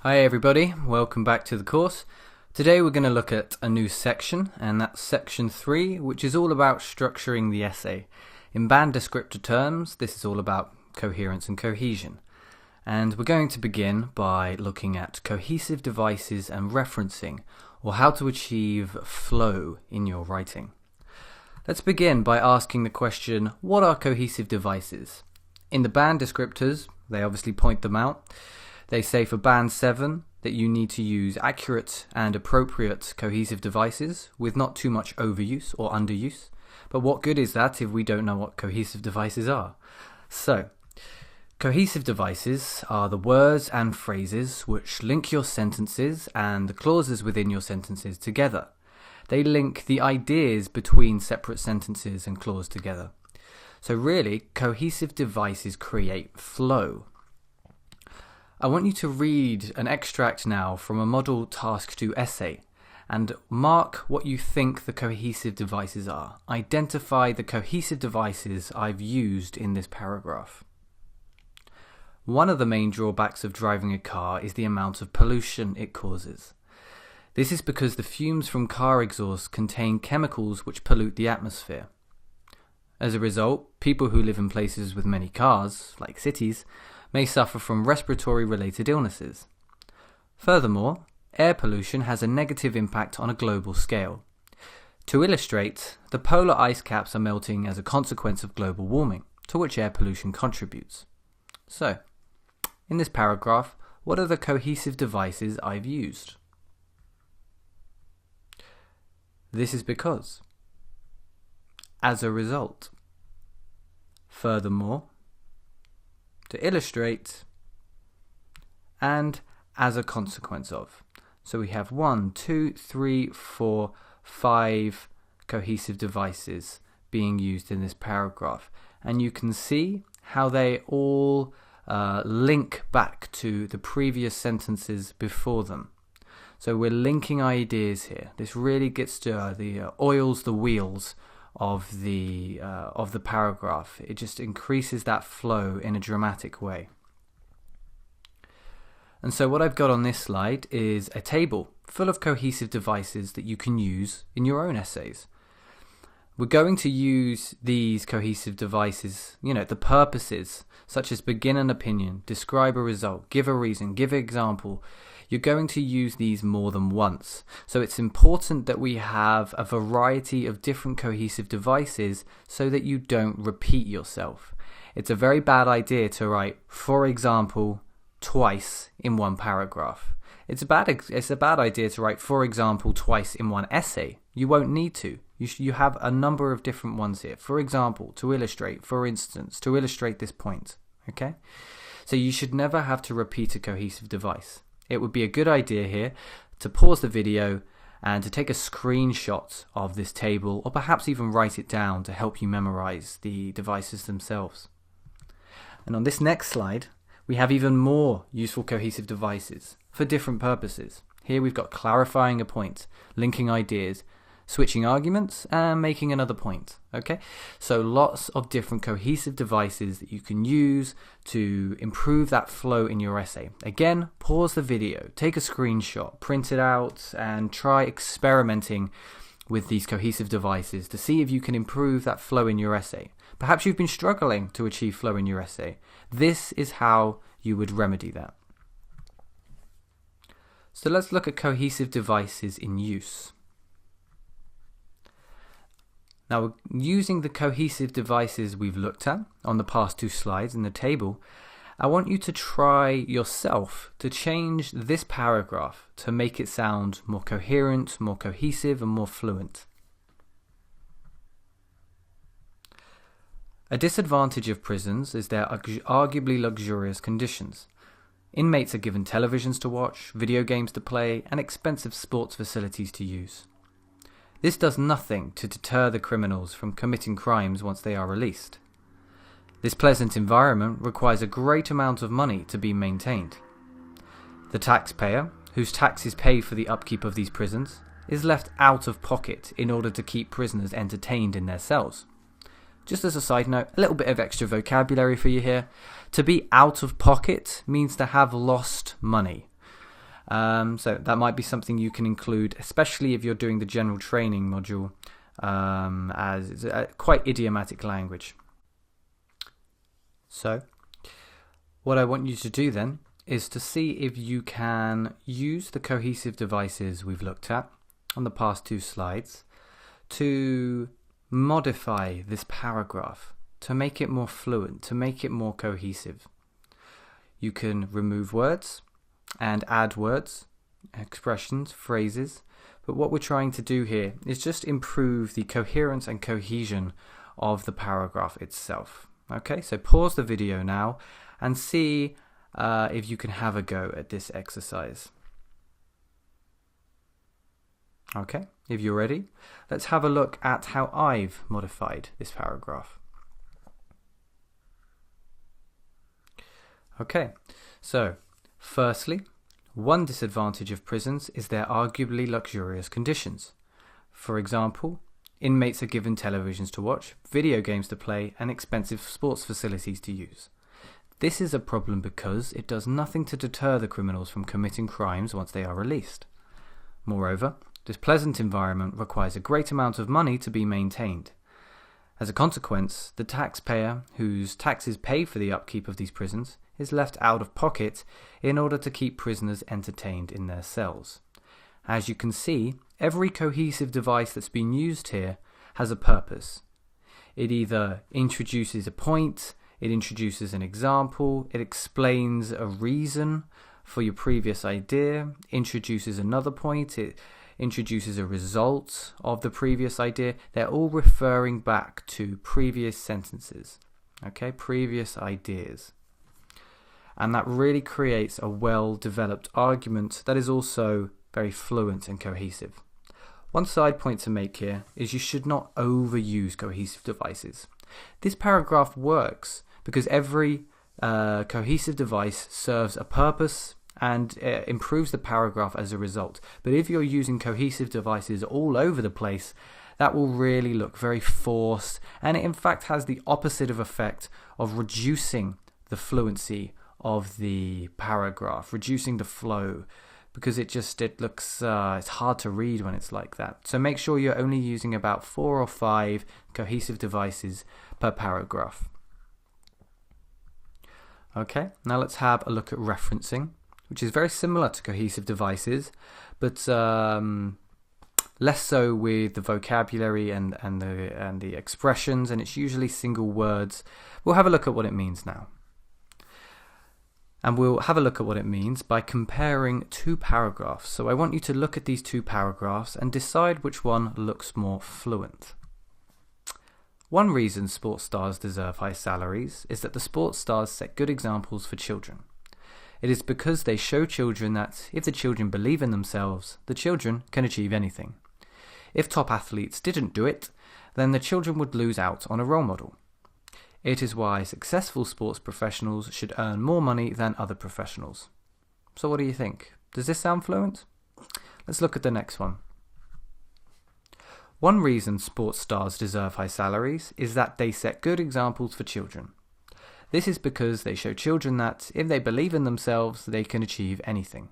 Hi everybody, welcome back to the course. Today we're going to look at a new section, and that's section 3, which is all about structuring the essay. In band descriptor terms, this is all about coherence and cohesion. And we're going to begin by looking at cohesive devices and referencing, or how to achieve flow in your writing. Let's begin by asking the question, what are cohesive devices? In the band descriptors, they obviously point them out. They say for band 7 that you need to use accurate and appropriate cohesive devices with not too much overuse or underuse. But what good is that if we don't know what cohesive devices are? So, cohesive devices are the words and phrases which link your sentences and the clauses within your sentences together. They link the ideas between separate sentences and clause together. So really, cohesive devices create flow. I want you to read an extract now from a Model Task 2 essay and mark what you think the cohesive devices are. Identify the cohesive devices I've used in this paragraph. One of the main drawbacks of driving a car is the amount of pollution it causes. This is because the fumes from car exhaust contain chemicals which pollute the atmosphere. As a result, people who live in places with many cars, like cities, may suffer from respiratory-related illnesses. Furthermore, air pollution has a negative impact on a global scale. To illustrate, the polar ice caps are melting as a consequence of global warming, to which air pollution contributes. So, in this paragraph, what are the cohesive devices I've used? This is because. As a result. Furthermore. To illustrate, and as a consequence of. So we have 1, 2, 3, 4, 5 cohesive devices being used in this paragraph. And you can see how they all link back to the previous sentences before them. So we're linking ideas here. This really gets to oils the wheels of the paragraph. It just increases that flow in a dramatic way. And so what I've got on this slide is a table full of cohesive devices that you can use in your own essays. We're going to use these cohesive devices, the purposes, such as begin an opinion, describe a result, give a reason, give an example. You're going to use these more than once. So it's important that we have a variety of different cohesive devices so that you don't repeat yourself. It's a very bad idea to write, for example, twice in one paragraph. It's a bad idea to write, for example, twice in one essay. You won't need to. You have a number of different ones here. For example, to illustrate, for instance, to illustrate this point. Okay? So you should never have to repeat a cohesive device. It would be a good idea here to pause the video and to take a screenshot of this table, or perhaps even write it down to help you memorize the devices themselves. And on this next slide, we have even more useful cohesive devices for different purposes. Here we've got clarifying a point, linking ideas, switching arguments, and making another point. Okay, so lots of different cohesive devices that you can use to improve that flow in your essay. Again, pause the video, take a screenshot, print it out, and try experimenting with these cohesive devices to see if you can improve that flow in your essay. Perhaps you've been struggling to achieve flow in your essay. This is how you would remedy that. So let's look at cohesive devices in use. Now, using the cohesive devices we've looked at on the past 2 slides in the table, I want you to try yourself to change this paragraph to make it sound more coherent, more cohesive, and more fluent. A disadvantage of prisons is their arguably luxurious conditions. Inmates are given televisions to watch, video games to play, and expensive sports facilities to use. This does nothing to deter the criminals from committing crimes once they are released. This pleasant environment requires a great amount of money to be maintained. The taxpayer, whose taxes pay for the upkeep of these prisons, is left out of pocket in order to keep prisoners entertained in their cells. Just as a side note, a little bit of extra vocabulary for you here. To be out of pocket means to have lost money. So that might be something you can include, especially if you're doing the general training module, as it's a quite idiomatic language. So what I want you to do then is to see if you can use the cohesive devices we've looked at on the past 2 slides to modify this paragraph, to make it more fluent, to make it more cohesive. You can remove words and add words, expressions, phrases, but what we're trying to do here is just improve the coherence and cohesion of the paragraph itself. Okay, so pause the video now and see if you can have a go at this exercise. Okay, if you're ready, let's have a look at how I've modified this paragraph. Okay, so firstly, one disadvantage of prisons is their arguably luxurious conditions. For example, inmates are given televisions to watch, video games to play, and expensive sports facilities to use. This is a problem because it does nothing to deter the criminals from committing crimes once they are released. Moreover, this pleasant environment requires a great amount of money to be maintained. As a consequence, the taxpayer, whose taxes pay for the upkeep of these prisons, is left out of pocket in order to keep prisoners entertained in their cells. As you can see, every cohesive device that's been used here has a purpose. It either introduces a point, it introduces an example, it explains a reason for your previous idea, introduces another point, it introduces a result of the previous idea. They're all referring back to previous sentences, okay, previous ideas. And that really creates a well-developed argument that is also very fluent and cohesive. One side point to make here is you should not overuse cohesive devices. This paragraph works because every cohesive device serves a purpose and improves the paragraph as a result. But if you're using cohesive devices all over the place, that will really look very forced, and it in fact has the opposite of effect of reducing the fluency of the paragraph, reducing the flow, because it looks it's hard to read when it's like that. So make sure you're only using about 4 or 5 cohesive devices per paragraph. Okay, now let's have a look at referencing, which is very similar to cohesive devices, but less so with the vocabulary and the expressions, and it's usually single words. We'll have a look at what it means now. And we'll have a look at what it means by comparing 2 paragraphs. So I want you to look at these 2 paragraphs and decide which one looks more fluent. One reason sports stars deserve high salaries is that the sports stars set good examples for children. It is because they show children that if the children believe in themselves, the children can achieve anything. If top athletes didn't do it, then the children would lose out on a role model. It is why successful sports professionals should earn more money than other professionals. So what do you think? Does this sound fluent? Let's look at the next one. One reason sports stars deserve high salaries is that they set good examples for children. This is because they show children that if they believe in themselves, they can achieve anything.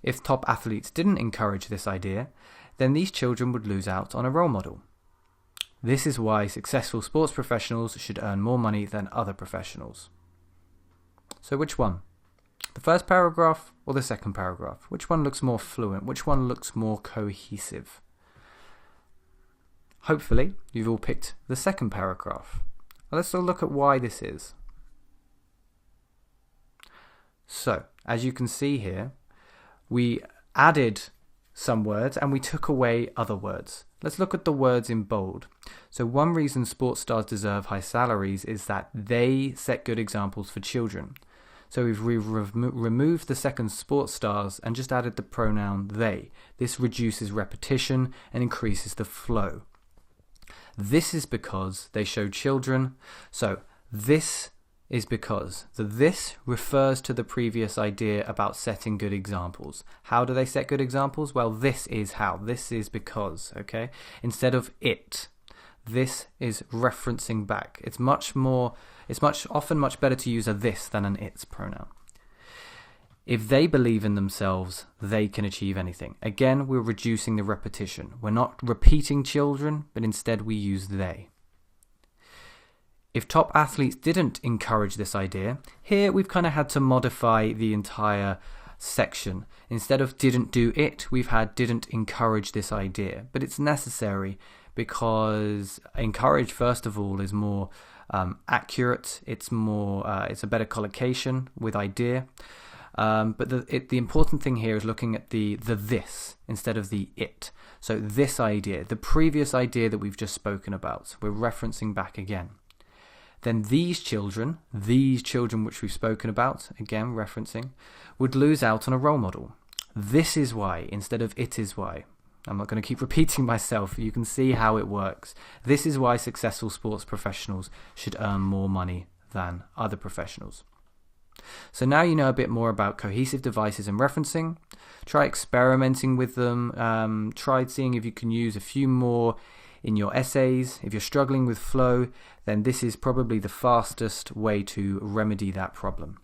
If top athletes didn't encourage this idea, then these children would lose out on a role model. This is why successful sports professionals should earn more money than other professionals. So which one? The first paragraph or the second paragraph? Which one looks more fluent? Which one looks more cohesive? Hopefully, you've all picked the second paragraph. Let's look at why this is. So, as you can see here, we added some words and we took away other words. Let's look at the words in bold. So one reason sports stars deserve high salaries is that they set good examples for children. So we've removed the second sports stars and just added the pronoun they. This reduces repetition and increases the flow. This is because they show children. So this is because this refers to the previous idea about setting good examples. How do they set good examples? Well, this is how. This is because, okay? Instead of it, this is referencing back. It's often much better to use a this than an it's pronoun. If they believe in themselves, they can achieve anything. Again, we're reducing the repetition. We're not repeating children, but instead we use they. If top athletes didn't encourage this idea, here we've kind of had to modify the entire section. Instead of didn't do it, we've had didn't encourage this idea. But it's necessary because encourage, first of all, is more accurate. It's a better collocation with idea. But the important thing here is looking at the this instead of the it. So this idea, the previous idea that we've just spoken about, we're referencing back again. Then these children which we've spoken about, again referencing, would lose out on a role model. This is why instead of it is why. I'm not going to keep repeating myself. You can see how it works. This is why successful sports professionals should earn more money than other professionals. So now you know a bit more about cohesive devices and referencing. Try experimenting with them. Try seeing if you can use a few more in your essays. If you're struggling with flow, then this is probably the fastest way to remedy that problem.